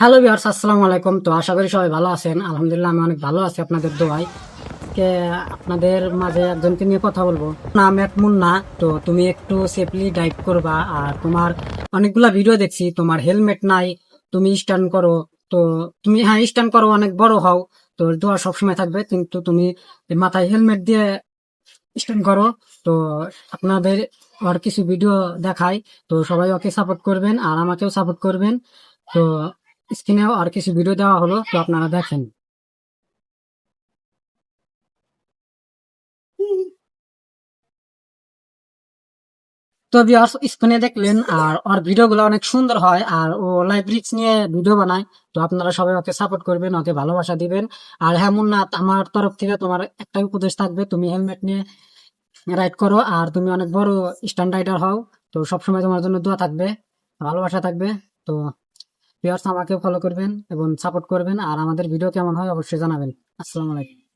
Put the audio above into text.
Hello viewers, আসসালামু আলাইকুম। তো আশা করি সবাই ভালো আছেন। আলহামদুলিল্লাহ আমি অনেক ভালো আছি আপনাদের দোয়ায়। কে আপনাদের মাঝে একজনকে নিয়ে কথা বলবো, নাম এক মুন্না। তো তুমি একটু সেফলি ড্রাইভ করবা। আর তোমার অনেকগুলা ভিডিও দেখছি, তোমার হেলমেট নাই, তুমি স্ট্যান্ড করো। তো তুমি হ্যাঁ স্ট্যান্ড করো, অনেক বড় হও, তো দোয়া সবসময় থাকবে, কিন্তু তুমি মাথায় হেলমেট দিয়ে স্ট্যান্ড করো। তো আপনাদের আর কিছু ভিডিও দেখাই, তো সবাই ওকে সাপোর্ট করবেন আর আমাকেও সাপোর্ট করবেন। তো স্ক্রিনেও আর কিছু ভিডিও দেওয়া হলো, তো আপনারা দেখেন। তো ভিউয়ার্স, স্ক্রিনে দেখলেন, আর ওর ভিডিওগুলো অনেক সুন্দর হয়, আর ও লাইভ রিক্স নিয়ে ভিডিও বানায়। তো আপনারা সবাই ওকে সাপোর্ট করবেন, ওকে ভালোবাসা দিবেন। আর হ্যাঁ মুন্না, আমার তরফ থেকে তোমার একটা উপদেশ থাকবে, তুমি হেলমেট নিয়ে রাইড করো, আর তুমি অনেক বড় স্ট্যান্ড রাইডার হও। তো সবসময় তোমার জন্য দোয়া থাকবে, ভালোবাসা থাকবে। তো ভিউয়ার্স, আমাকে ফলো করবেন এবং সাপোর্ট করবেন, আর আমাদের ভিডিও কেমন হয় অবশ্যই জানাবেন। আসসালামু আলাইকুম।